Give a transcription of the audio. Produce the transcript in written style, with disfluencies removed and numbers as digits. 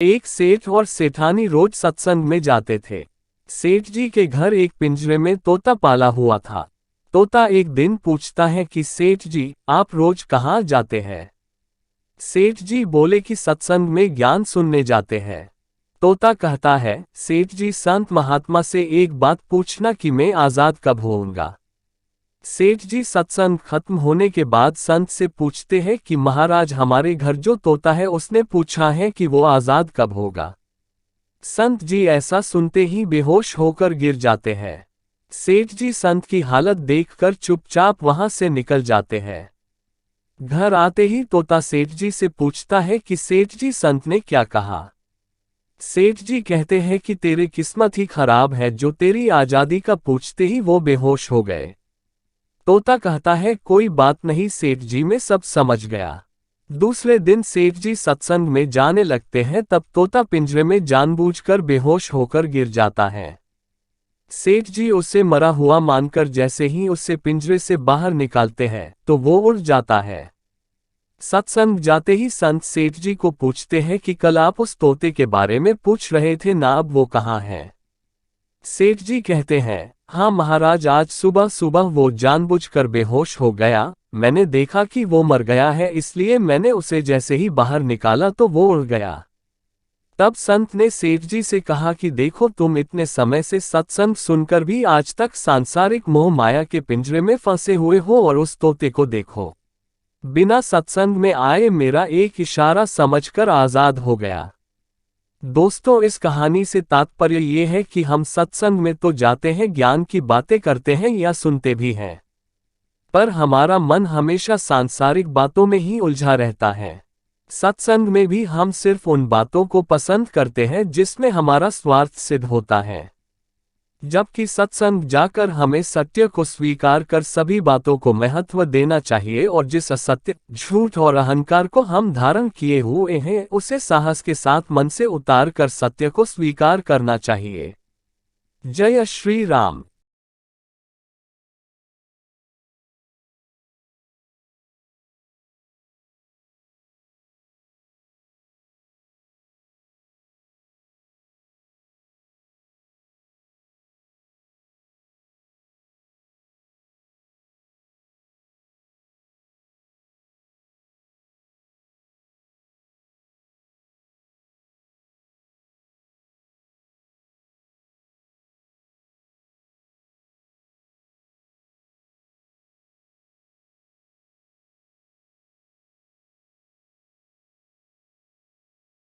एक सेठ और सेठानी रोज सत्संग में जाते थे। सेठ जी के घर एक पिंजरे में तोता पाला हुआ था। तोता एक दिन पूछता है कि सेठ जी, आप रोज कहाँ जाते हैं? सेठ जी बोले कि सत्संग में ज्ञान सुनने जाते हैं। तोता कहता है, सेठ जी, संत महात्मा से एक बात पूछना कि मैं आजाद कब होऊंगा? सेठ जी सत्संग खत्म होने के बाद संत से पूछते हैं कि महाराज, हमारे घर जो तोता है उसने पूछा है कि वो आजाद कब होगा। संत जी ऐसा सुनते ही बेहोश होकर गिर जाते हैं। सेठ जी संत की हालत देखकर चुपचाप वहां से निकल जाते हैं। घर आते ही तोता सेठ जी से पूछता है कि सेठ जी, संत ने क्या कहा? सेठ जी कहते हैं कि तेरी किस्मत ही खराब है, जो तेरी आजादी का पूछते ही वो बेहोश हो गए। तोता कहता है, कोई बात नहीं सेठ जी, मैं सब समझ गया। दूसरे दिन सेठ जी सत्संग में जाने लगते हैं, तब तोता पिंजरे में जानबूझकर बेहोश होकर गिर जाता है। सेठ जी उसे मरा हुआ मानकर जैसे ही उसे पिंजरे से बाहर निकालते हैं तो वो उड़ जाता है। सत्संग जाते ही संत सेठ जी को पूछते हैं कि कल आप उस तोते के बारे में पूछ रहे थे ना, अब वो कहाँ है? सेठ जी कहते हैं, हाँ महाराज, आज सुबह सुबह वो जानबूझकर बेहोश हो गया। मैंने देखा कि वो मर गया है, इसलिए मैंने उसे जैसे ही बाहर निकाला तो वो उड़ गया। तब संत ने सेठ जी से कहा कि देखो, तुम इतने समय से सत्संग सुनकर भी आज तक सांसारिक मोह माया के पिंजरे में फंसे हुए हो, और उस तोते को देखो, बिना सत्संग में आए मेरा एक इशारा समझकर आजाद हो गया। दोस्तों, इस कहानी से तात्पर्य ये है कि हम सत्संग में तो जाते हैं, ज्ञान की बातें करते हैं या सुनते भी हैं, पर हमारा मन हमेशा सांसारिक बातों में ही उलझा रहता है। सत्संग में भी हम सिर्फ उन बातों को पसंद करते हैं जिसमें हमारा स्वार्थ सिद्ध होता है, जबकि सत्संग जाकर हमें सत्य को स्वीकार कर सभी बातों को महत्व देना चाहिए, और जिस असत्य, झूठ और अहंकार को हम धारण किए हुए हैं उसे साहस के साथ मन से उतार कर सत्य को स्वीकार करना चाहिए। जय श्री राम।